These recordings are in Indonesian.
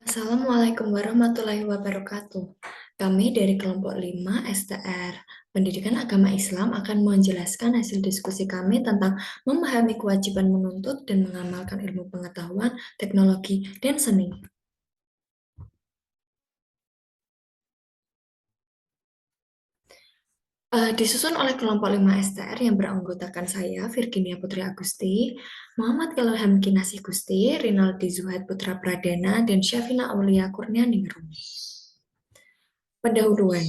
Assalamualaikum warahmatullahi wabarakatuh. Kami dari kelompok 5 STR Pendidikan Agama Islam akan menjelaskan hasil diskusi kami tentang memahami kewajiban menuntut dan mengamalkan ilmu pengetahuan, teknologi, dan seni. Disusun oleh kelompok 5 STR yang beranggotakan saya, Virginia Putri Agusti, Muhammad Ilham Kinasih Gusti, Rinaldi Zuhaid Putra Pradana, dan Syafina Aulia Kurnianingrum. Pendahuluan,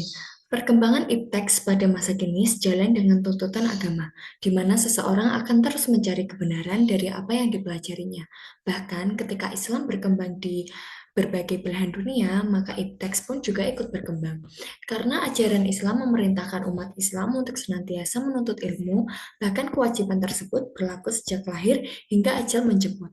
perkembangan ipteks pada masa kini sejalan dengan tuntutan agama, di mana seseorang akan terus mencari kebenaran dari apa yang dipelajarinya. Bahkan ketika Islam berkembang di berbagai belahan dunia, maka ipteks pun juga ikut berkembang. Karena ajaran Islam memerintahkan umat Islam untuk senantiasa menuntut ilmu, bahkan kewajiban tersebut berlaku sejak lahir hingga ajal menjemput.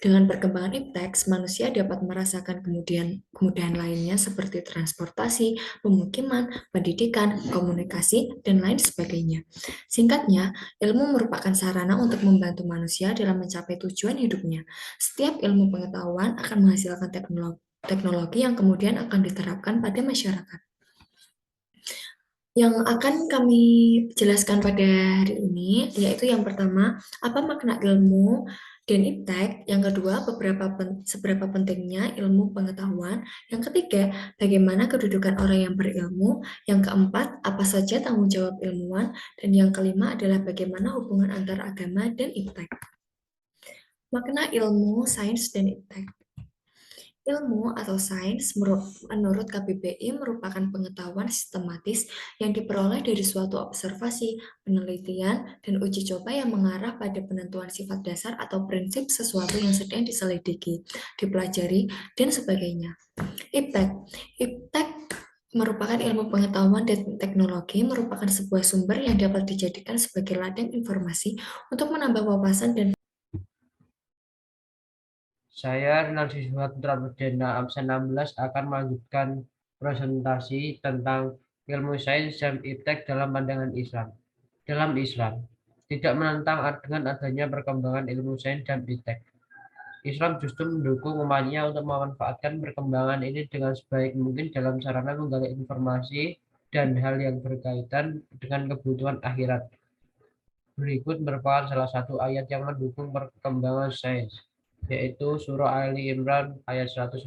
Dengan perkembangan ipteks, manusia dapat merasakan kemudahan lainnya seperti transportasi, pemukiman, pendidikan, komunikasi, dan lain sebagainya. Singkatnya, ilmu merupakan sarana untuk membantu manusia dalam mencapai tujuan hidupnya. Setiap ilmu pengetahuan akan menghasilkan teknologi yang kemudian akan diterapkan pada masyarakat. Yang akan kami jelaskan pada hari ini yaitu yang pertama, apa makna ilmu dan iptek, yang kedua, seberapa pentingnya ilmu pengetahuan, yang ketiga, bagaimana kedudukan orang yang berilmu, yang keempat, apa saja tanggung jawab ilmuwan, dan yang kelima adalah bagaimana hubungan antara agama dan iptek. Makna ilmu, sains, dan iptek. Ilmu atau sains menurut KBBI merupakan pengetahuan sistematis yang diperoleh dari suatu observasi, penelitian, dan uji coba yang mengarah pada penentuan sifat dasar atau prinsip sesuatu yang sedang diselidiki, dipelajari, dan sebagainya. Iptek. Iptek merupakan ilmu pengetahuan dan teknologi, merupakan sebuah sumber yang dapat dijadikan sebagai ladang informasi untuk menambah wawasan dan Saya Rinaldi Zuhaid Putra Pradana absen 16 akan melanjutkan presentasi tentang ilmu sains dan iptek dalam pandangan Islam. Dalam Islam, tidak menentang dengan adanya perkembangan ilmu sains dan iptek. Islam justru mendukung umatnya untuk memanfaatkan perkembangan ini dengan sebaik mungkin dalam sarana menggali informasi dan hal yang berkaitan dengan kebutuhan akhirat. Berikut merupakan salah satu ayat yang mendukung perkembangan sains, yaitu Surah Ali Imran ayat 190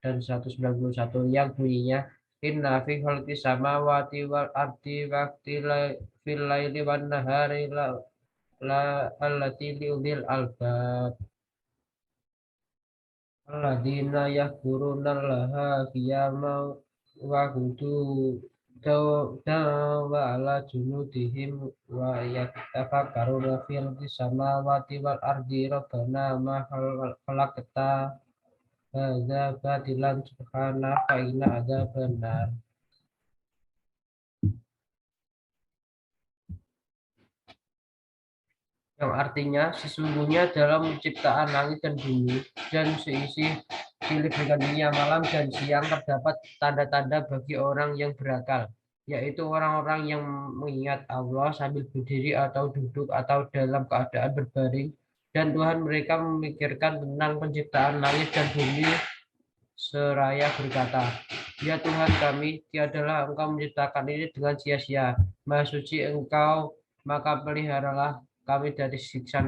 dan 191 yang bunyinya Inna fi khalqis samawati wal ardi fil laili wan nahari la allati liulil albab alladzina yadhkurunallaha qiyaman wa wa ala junudihim wa yatafakkaruna fil samawati wal ardi rabbana ma khalaqta hadza batilan subhanaka qina adzabannar. Yang artinya sesungguhnya dalam penciptaan langit dan bumi dan seisi silih bergantinya malam dan siang terdapat tanda-tanda bagi orang yang berakal, yaitu orang-orang yang mengingat Allah sambil berdiri atau duduk atau dalam keadaan berbaring, dan Tuhan mereka memikirkan tentang penciptaan langit dan bumi seraya berkata, ya Tuhan kami, tiadalah Engkau menciptakan ini dengan sia-sia, Maha Suci Engkau, maka peliharalah kami dari siksa.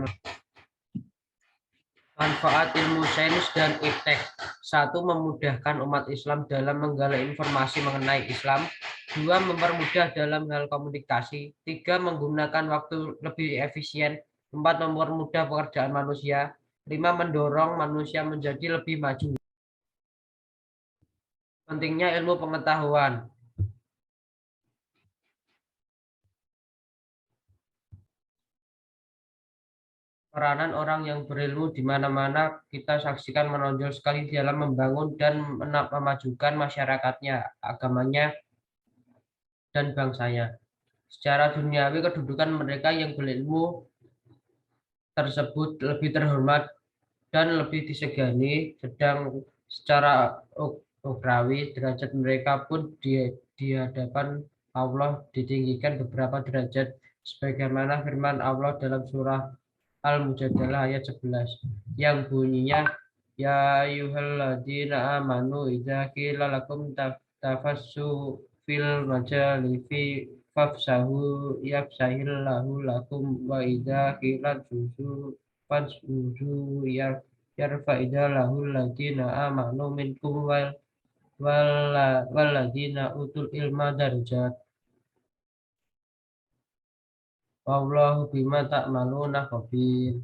Manfaat ilmu sains dan iptek. Satu, memudahkan umat Islam dalam menggali informasi mengenai Islam. Dua, mempermudah dalam hal komunikasi. Tiga, menggunakan waktu lebih efisien. Empat, mempermudah pekerjaan manusia. Lima, mendorong manusia menjadi lebih maju. Pentingnya ilmu pengetahuan. Peranan orang yang berilmu di mana-mana kita saksikan menonjol sekali dalam membangun dan memajukan masyarakatnya, agamanya, dan bangsanya. Secara duniawi, kedudukan mereka yang berilmu tersebut lebih terhormat dan lebih disegani, sedang secara ukhrawi derajat mereka pun di hadapan Allah ditinggikan beberapa derajat, sebagaimana firman Allah dalam surah Al-Mujadalah ayat 11 yang bunyinya Ya ayyuhalladzina amanu idza qila lakum tafassu fil majalisi fafsahu yafsahillahu lakum wa idza qila susu fasjudu yarfa'idallahu alladzina amanu minkum walladzina utul ilma darajat wallahu bima ta'maluna khabir,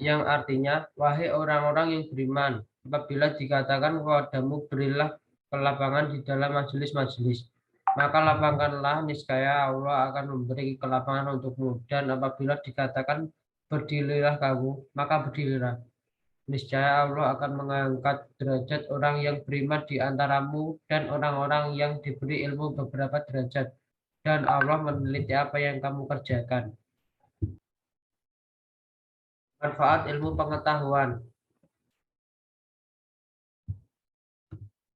yang artinya, wahai orang-orang yang beriman, apabila dikatakan kepadamu berilah kelapangan di dalam majelis-majelis, maka lapangkanlah, niscaya Allah akan memberi kelapangan untukmu. Dan apabila dikatakan berdirilah kamu, maka berdirilah. Niscaya Allah akan mengangkat derajat orang yang beriman di antaramu dan orang-orang yang diberi ilmu beberapa derajat. Dan Allah meneliti apa yang kamu kerjakan. Manfaat ilmu pengetahuan.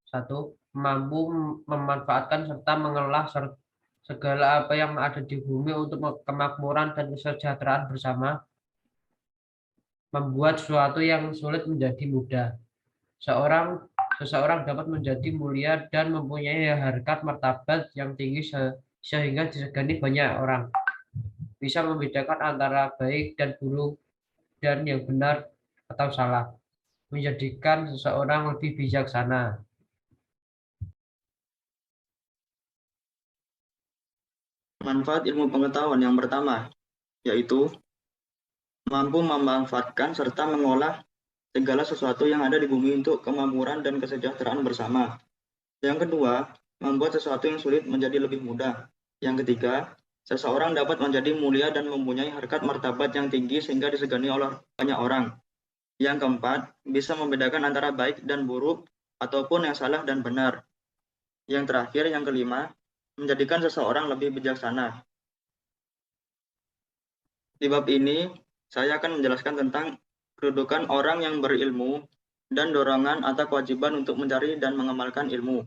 1. Mampu memanfaatkan serta mengelola segala apa yang ada di bumi untuk kemakmuran dan kesejahteraan bersama, membuat sesuatu yang sulit menjadi mudah. Seseorang dapat menjadi mulia dan mempunyai harkat martabat yang tinggi sehingga disegani banyak orang. Bisa membedakan antara baik dan buruk dan yang benar atau salah. Menjadikan seseorang lebih bijaksana. Manfaat ilmu pengetahuan yang pertama, yaitu mampu memanfaatkan serta mengolah segala sesuatu yang ada di bumi untuk kemakmuran dan kesejahteraan bersama. Yang kedua, membuat sesuatu yang sulit menjadi lebih mudah. Yang ketiga, seseorang dapat menjadi mulia dan mempunyai harkat martabat yang tinggi sehingga disegani oleh banyak orang. Yang keempat, bisa membedakan antara baik dan buruk ataupun yang salah dan benar. Yang terakhir, yang kelima, menjadikan seseorang lebih bijaksana. Di bab ini, saya akan menjelaskan tentang kedudukan orang yang berilmu dan dorongan atau kewajiban untuk mencari dan mengamalkan ilmu.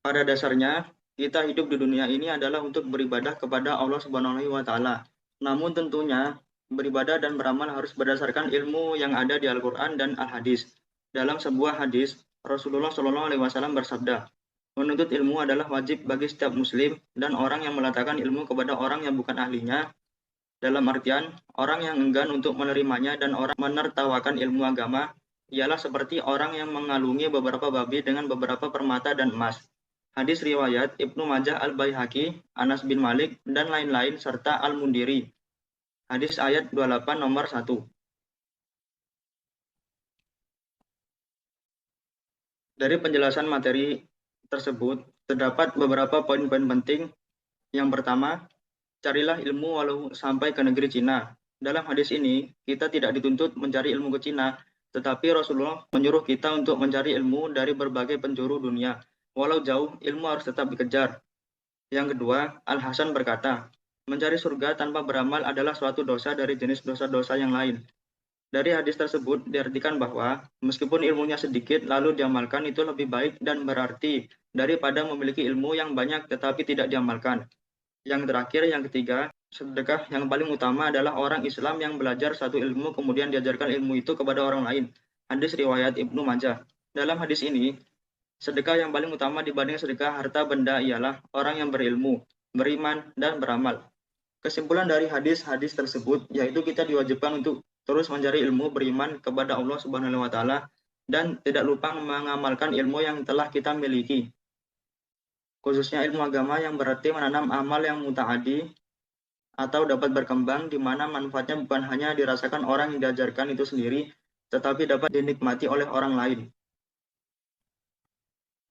Pada dasarnya, kita hidup di dunia ini adalah untuk beribadah kepada Allah Subhanahu wa Ta'ala. Namun tentunya, beribadah dan beramal harus berdasarkan ilmu yang ada di Al-Quran dan Al-Hadis. Dalam sebuah hadis, Rasulullah SAW bersabda, menuntut ilmu adalah wajib bagi setiap muslim dan orang yang meletakkan ilmu kepada orang yang bukan ahlinya, dalam artian orang yang enggan untuk menerimanya dan orang menertawakan ilmu agama, ialah seperti orang yang mengalungi beberapa babi dengan beberapa permata dan emas. Hadis riwayat Ibnu Majah Al-Baihaqi, Anas bin Malik, dan lain-lain, serta Al-Mundiri. Hadis ayat 28 nomor 1. Dari penjelasan materi tersebut, terdapat beberapa poin-poin penting. Yang pertama, carilah ilmu walau sampai ke negeri Cina. Dalam hadis ini, kita tidak dituntut mencari ilmu ke Cina, tetapi Rasulullah menyuruh kita untuk mencari ilmu dari berbagai penjuru dunia. Walau jauh, ilmu harus tetap dikejar. Yang kedua, Al-Hasan berkata, mencari surga tanpa beramal adalah suatu dosa dari jenis dosa-dosa yang lain. Dari hadis tersebut diartikan bahwa meskipun ilmunya sedikit lalu diamalkan itu lebih baik dan berarti daripada memiliki ilmu yang banyak tetapi tidak diamalkan. Yang terakhir, yang ketiga, sedekah yang paling utama adalah orang Islam yang belajar satu ilmu kemudian diajarkan ilmu itu kepada orang lain. Hadis riwayat Ibnu Majah. Dalam hadis ini, sedekah yang paling utama dibanding sedekah harta benda ialah orang yang berilmu, beriman, dan beramal. Kesimpulan dari hadis-hadis tersebut yaitu kita diwajibkan untuk terus mencari ilmu, beriman kepada Allah Subhanahu wa Ta'ala, dan tidak lupa mengamalkan ilmu yang telah kita miliki. Khususnya ilmu agama yang berarti menanam amal yang muta'adi atau dapat berkembang di mana manfaatnya bukan hanya dirasakan orang yang diajarkan itu sendiri, tetapi dapat dinikmati oleh orang lain.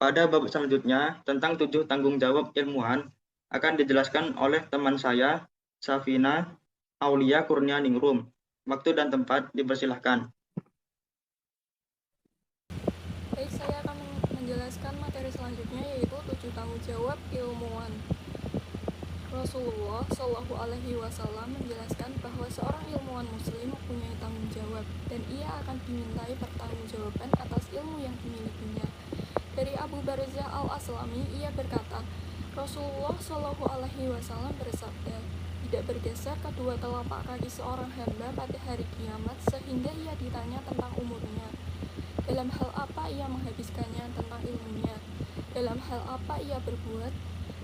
Pada bab selanjutnya, tentang 7 tanggung jawab ilmuwan, akan dijelaskan oleh teman saya, Safina Aulia Kurnia Ningrum. Waktu dan tempat dipersilahkan. Baik, saya akan menjelaskan materi selanjutnya yaitu 7 tanggung jawab ilmuwan. Rasulullah Shallallahu Alaihi Wasallam menjelaskan bahwa seorang ilmuwan muslim mempunyai tanggung jawab dan ia akan dimintai pertanggungjawaban atas ilmu yang dimilikinya. Dari Abu Barzah Al-Aslami, ia berkata, Rasulullah Shallallahu Alaihi Wasallam bersabda, tidak bergeser kedua telapak kaki seorang hamba pada hari kiamat sehingga ia ditanya tentang umurnya. Dalam hal apa ia menghabiskannya? Tentang ilmunya. Dalam hal apa ia berbuat?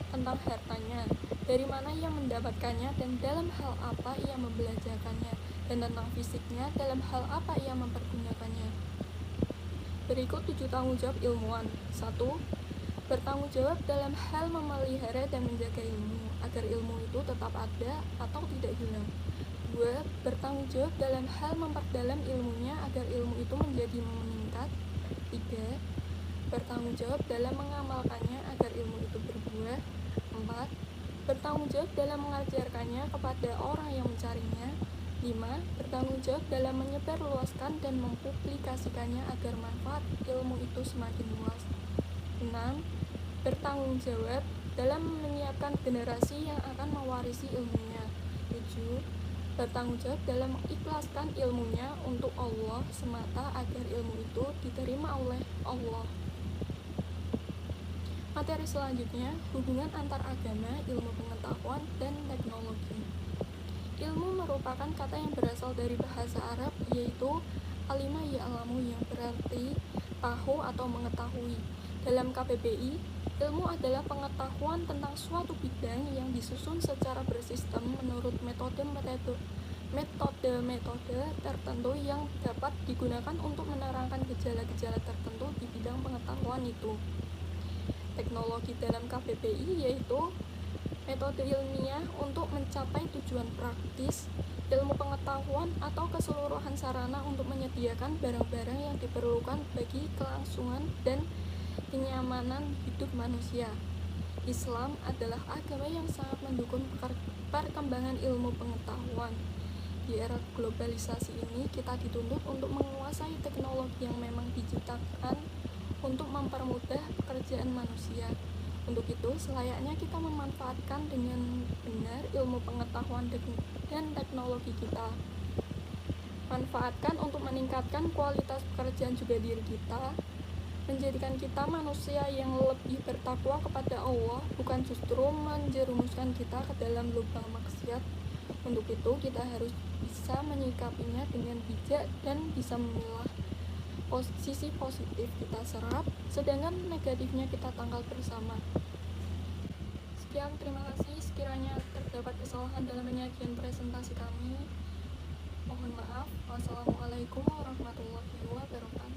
Tentang hartanya. Dari mana ia mendapatkannya dan dalam hal apa ia membelajarkannya, dan tentang fisiknya, dalam hal apa ia mempergunakannya. Berikut 7 tanggung jawab ilmuwan. 1. Bertanggung jawab dalam hal memelihara dan menjaga ilmu, agar ilmu itu tetap ada atau tidak hilang. 2. Bertanggung jawab dalam hal memperdalam ilmunya agar ilmu itu menjadi meningkat. 3. Bertanggung jawab dalam mengamalkannya agar ilmu itu berbuah. 4. Bertanggung jawab dalam mengajarkannya kepada orang yang mencarinya. 5. Bertanggung jawab dalam menyebarluaskan dan mempublikasikannya agar manfaat ilmu itu semakin luas. 6. Bertanggung jawab dalam menyiapkan generasi yang akan mewarisi ilmunya. 7. Bertanggung jawab dalam mengikhlaskan ilmunya untuk Allah semata agar ilmu itu diterima oleh Allah. Materi selanjutnya, hubungan antar agama, ilmu pengetahuan, dan teknologi. Ilmu merupakan kata yang berasal dari bahasa Arab, yaitu alima ya'lamu, yang berarti tahu atau mengetahui. Dalam KBBI, ilmu adalah pengetahuan tentang suatu bidang yang disusun secara bersistem menurut metode-metode tertentu yang dapat digunakan untuk menerangkan gejala-gejala tertentu di bidang pengetahuan itu. Teknologi dalam KBBI yaitu metode ilmiah untuk mencapai tujuan praktis, ilmu pengetahuan atau keseluruhan sarana untuk menyediakan barang-barang yang diperlukan bagi kelangsungan dan kenyamanan hidup manusia. Islam adalah agama yang sangat mendukung perkembangan ilmu pengetahuan. Di era globalisasi ini, kita dituntut untuk menguasai teknologi yang memang diciptakan untuk mempermudah pekerjaan manusia. Untuk itu, selayaknya kita memanfaatkan dengan benar ilmu pengetahuan dan teknologi kita. Manfaatkan untuk meningkatkan kualitas pekerjaan juga diri kita, menjadikan kita manusia yang lebih bertakwa kepada Allah, bukan justru menjerumuskan kita ke dalam lubang maksiat. Untuk itu, kita harus bisa menyikapinya dengan bijak dan bisa memilah sisi positif kita serap, sedangkan negatifnya kita tangkal bersama. Sekian, terima kasih. Sekiranya terdapat kesalahan dalam penyajian presentasi kami, mohon maaf. Wassalamualaikum warahmatullahi wabarakatuh.